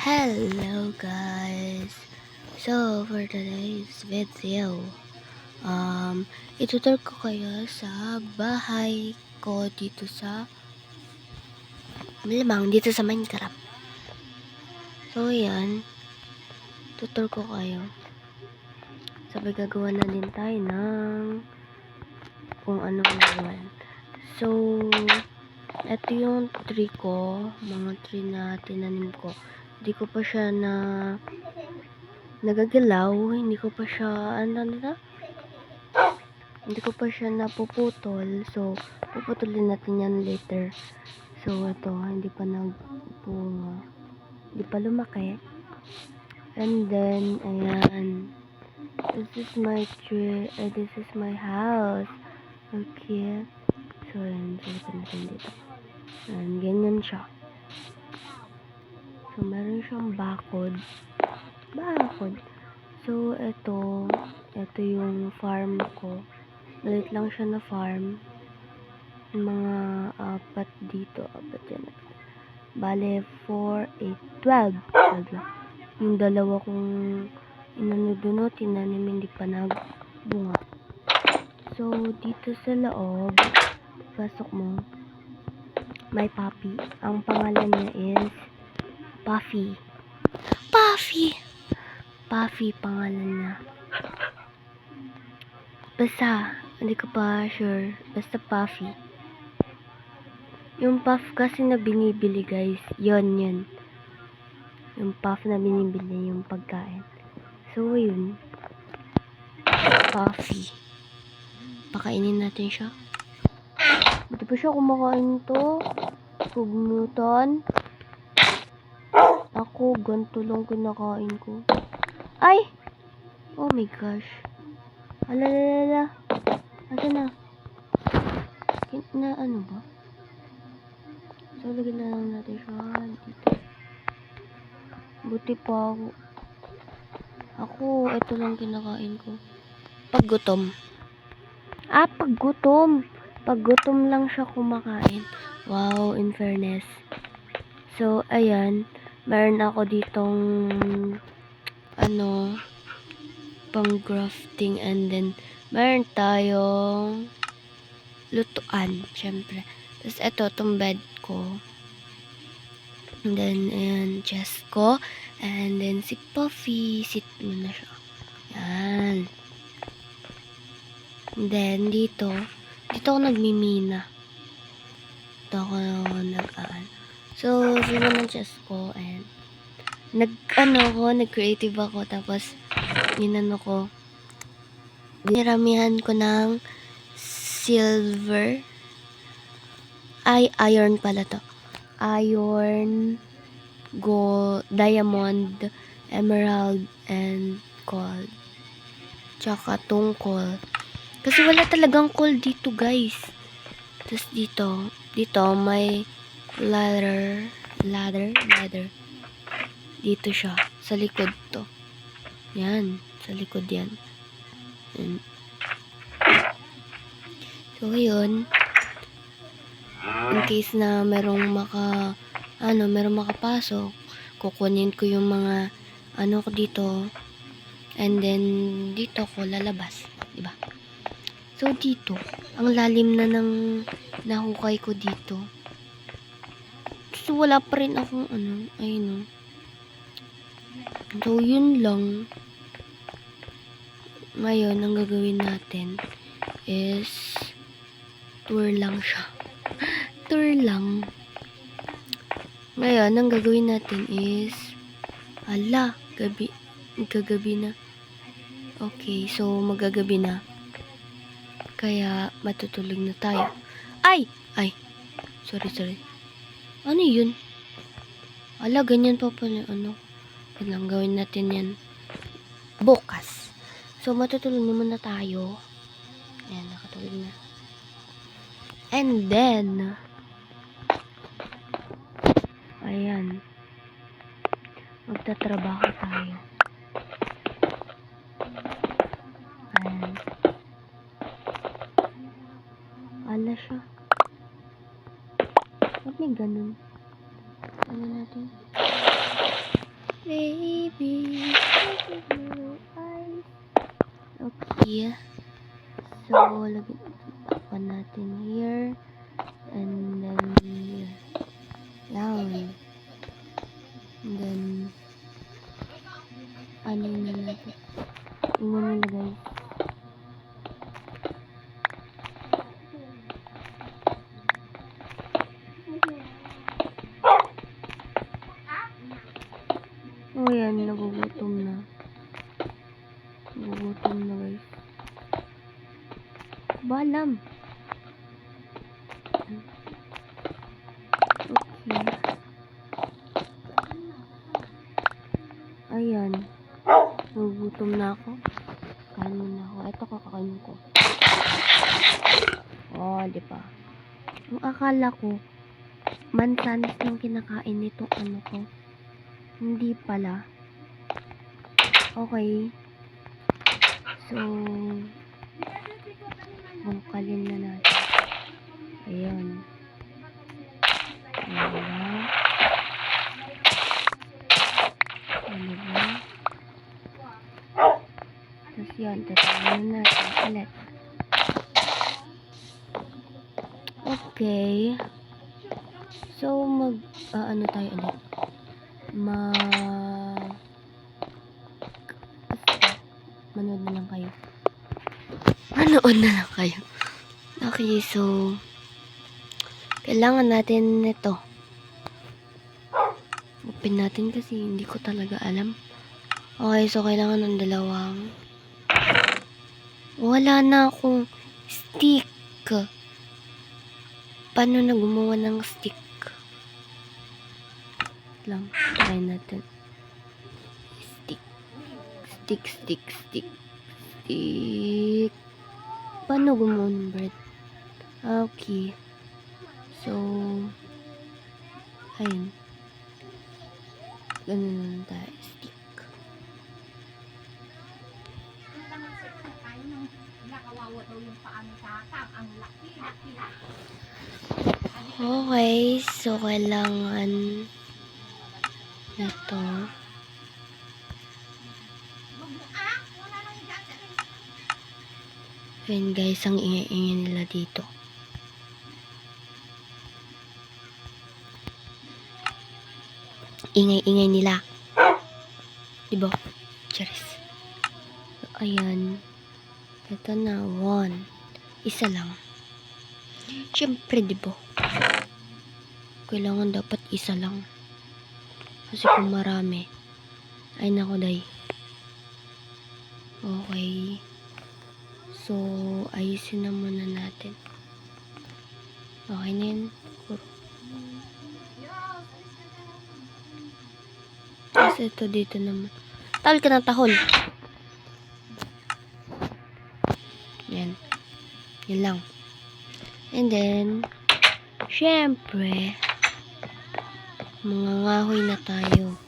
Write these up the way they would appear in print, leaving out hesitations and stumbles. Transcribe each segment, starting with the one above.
Hello guys! So, for today's video, itutur ko kayo sa bahay ko dito sa malamang dito sa Minecraft. So, yan. Tutur ko kayo. Sabi gagawa na din tayo ng kung anong gawin. So, ito yung tree ko. Mga tree na tinanim ko. Hindi ko pa siya nagagalaw, hindi ko pa siya hindi ko pa siya napuputol, so puputulin natin yan later. So ito, hindi pa nagbunga, hindi pa lumaki. And then ayan, this is my tree, this is my house. Okay, so ayan, sulitin natin dito. Ayan, ganyan siya. So meron siyang bakod. So, ito yung farm ko. Maliit lang siya na farm. Mga apat dito. Apat yan. Bale, 4, 8, 12. 12 lang. Yung dalawa kong inanuduno, tinanim, hindi pa nagbunga. So, dito sa loob, pasok mo, may puppy. Ang pangalan niya is Puffy. Puffy pangalan niya. Basta, hindi ko pa sure. Basta Puffy. Yung puff kasi na binibili guys, yon. Yung puff na binibili, yung pagkain. So, yun. Puffy. Pakainin natin siya. Hindi pa siya kumakain to. Pugnutan. Ako, ganito lang kinakain ko. Ay! Oh my gosh. Alalala. Asa na? Ano ba? So, lagyan na lang natin siya dito. Buti pa ako. Ito lang kinakain ko. Pag gutom. Pag gutom lang siya kumakain. Wow, in fairness. So, ayan. Meron ako ditong pang grafting, and then meron tayong lutuan, syempre. Tapos ito, itong bed ko. And then, ayan, chest ko. And then, si Puffy, sit muna siya. Yan. And then, dito ako nagmimina. Dito ako So, sino ng chest ko, and nag-creative ako, tapos dinaramihan ko ng silver. Iron pala to. Iron, gold, diamond, emerald, and gold. Tsaka tungkol. Kasi wala talagang coal dito, guys. Tapos dito may ladder. Dito siya, sa likod to. Yan, sa likod yan. So, yun. In case na merong makapasok, kukunin ko yung mga ko dito. And then, dito ko lalabas. Diba? So, dito, ang lalim na ng nahukay ko dito. So, wala pa rin akong ayun. So, yun lang. Ngayon, ang gagawin natin is tour lang siya. Tour lang. Ngayon, ang gagawin natin is magagabi na. Okay, so magagabi na. Kaya, matutulog na tayo. Ay! Sorry. Ano yun? Ganyan pa pala, Kailangan gawin natin yan bukas. So, matutulog naman na tayo. Ayan, nakatulog na. And then, ayan, magtatrabaho tayo. Ayan. Siya. Ba't may ganun? Ano natin? Baby, look at my eyes. Okay. So, lagyan natin here. And then, here. Yan. And then, ano na natin? Tingnan nila guys. Oh yan, nagugutom na. Nagugutom na guys. Balam. Okay. Ayan. Nagugutom na ako. Kain muna ako. Ito kakainin ko. Oh, di ba? Yung akala ko, mansanas lang kinakain nitong ano ko. Hindi pala. Okay. So, bungkalin na natin. Ayan. Ano ba? Ano ba? Tapos yan, tatawin na natin ulit. Okay. So, ano tayo ulit? Manood na lang kayo. Manood na lang kayo. Okay, so, kailangan natin ito. Open natin kasi hindi ko talaga alam. Okay, so kailangan ng dalawang. Wala na akong stick. Paano na gumawa ng stick? Lang, try natin. Stick. Paano gumawa ng bread? Okay. So, ayun. Ganun lang tayo. Stick. Okay. So, kailangan ito. Ayun guys, ang ingay-ingay nila dito. Ingay-ingay nila. Diba? Charis. So, ayan. Ito na. 1. Isa lang. Siyempre, diba? Kailangan dapat isa lang. Kasi kung marami, ay nako day. Okay. So, ayusin na muna natin. Okay na yun. Kasi ito dito naman. Tawal ka ng tahol. Yan. Yan lang. And then, syempre, mangangahoy na tayo.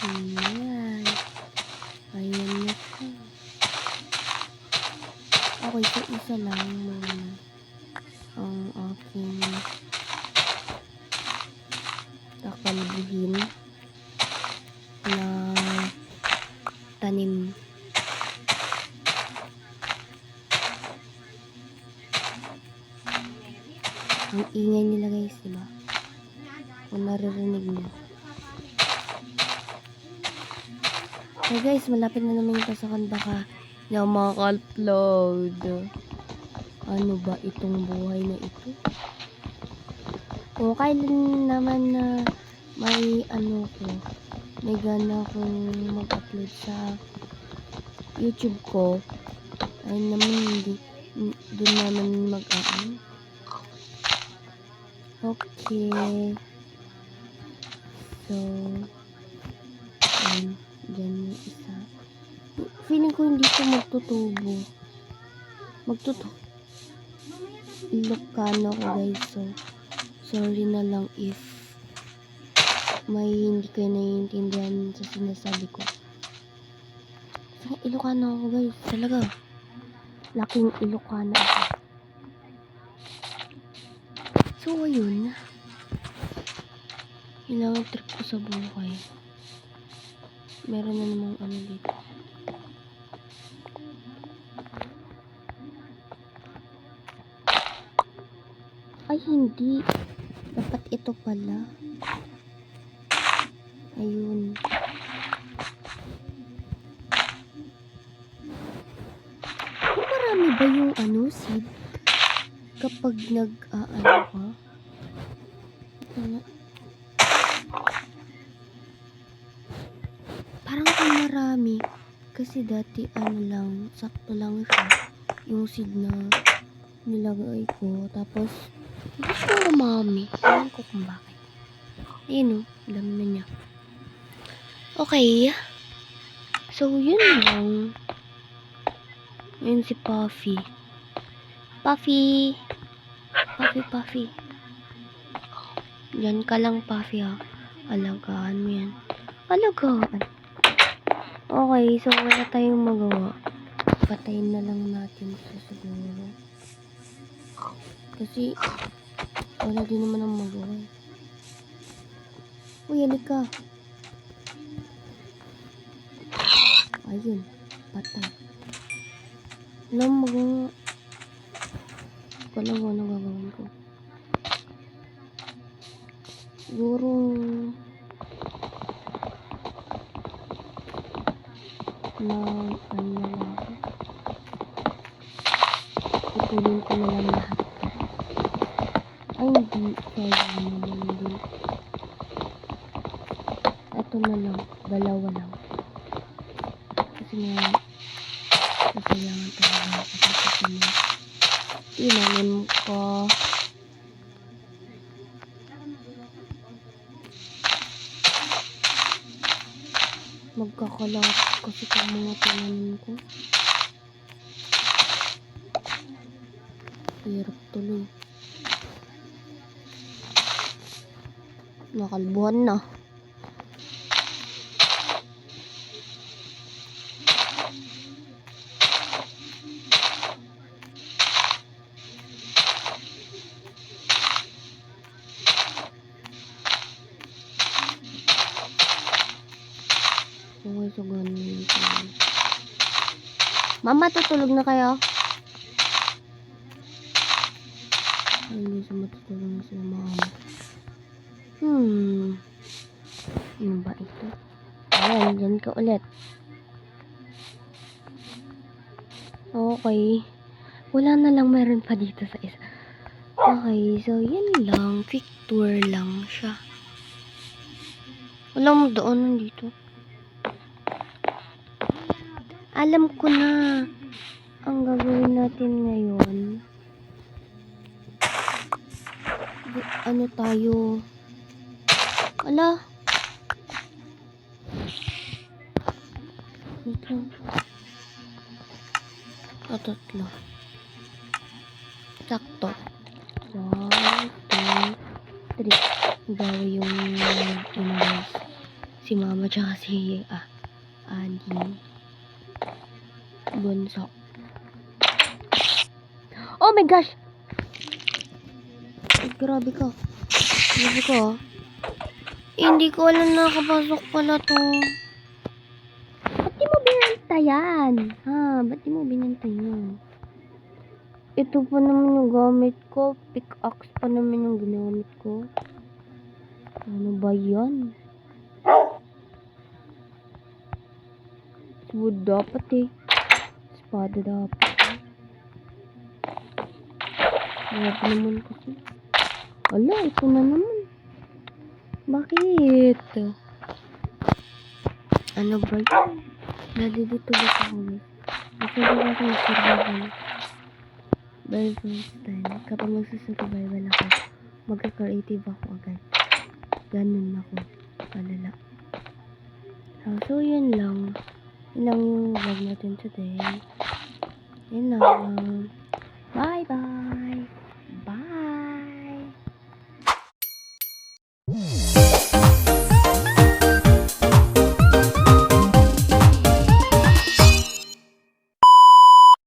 Ayan. Ayan na siya. Okay, so isa lang muna ang aking kakalbuhin na tanim. Ang ingay nila guys, diba? Kung naririnig nyo. So guys, malapit na naman yung pasokan, baka hindi ako makaka-upload. Ano ba itong buhay na ito? Kung kailan naman na may ano ko, may gana akong mag-upload sa YouTube ko, ay naman hindi, doon naman mag-aan. Okay. So, ayan, dyan yung isa. Feeling ko hindi ko magtutubo. Ilocano ko guys, so sorry na lang if may hindi kayo naiintindihan sa sinasabi ko. Sa Ilocano ako guys, talaga. Laking Ilocano ako. So, ayun. Yun lang ang trip ko sa buhay. Meron na namang ano dito. Ay, hindi. Dapat ito pala. Ayun. Kung marami ba yung ano, seed? Kapag nag-ano ka? Ano? Parang kung marami. Kasi dati ano lang, sakto lang siya. Yung seed na nilagay ko. Tapos, hindi siya umami. Alam ko kung bakit. Ayun o, dami na niya. Okay. So, yun lang. Ayun si Puffy. Puffy! Puffy. Diyan ka lang, Puffy, ha. Alagaan mo yan. Alagaan. Okay, so wala tayong magawa. Patayin na lang natin ito siguro. Kasi, wala din naman ang magawa. Uy, halika. Ayun, patay. Alam mo magawa. Alam mo ano gagawin ko. Siguro, na ano na lang ako. Ipulin ko na lang lahat. Ay, hindi. Sorry naman din. Ito na lang. Dalawa lang. Kasi nga, kasayangan talaga ako kasi na inanin ko. Magkakalap kasi kung mga tinanin ko. Hirap tuloy. Nakalbuhan na. Okay, so ganun. Mama, tutulog na kayo? Ay, hindi siya matutulog na sila mama. Ano ba ito? Ayan, dyan ka ulit. Okay. Wala na lang, meron pa dito sa isa. Okay, so yan lang. Quick tour lang siya. Walang daanan dito. Alam ko na ang gagawin natin ngayon. Ano tayo? Ala. Ito. Tatlo. Sakto. 1, 2, 3. Bawa yung inalis. Si mama tsaka si Adi. Bunso. Oh my gosh! Ay, grabe ka. Grabe ka. Hindi ko alam na nakapasok pala to. Ba't di mo binantayan? Ba't di mo binantayan? Ito pa naman yung gamit ko. Pickaxe pa naman yung ginamit ko. Ano ba yan? Wood dapat eh. Espada dapat. Wala pa naman kasi. Wala, ito na naman. Bakit? Ano ba yun? Nadidito ulit ako guys. Masyado kasi mag-survival. By first time, kapag magsusurvival ako, magka-creative ako agad. Ganun ako. Palala. So, yun lang. Yun lang yung vlog natin today. Yun lang. Bye-bye!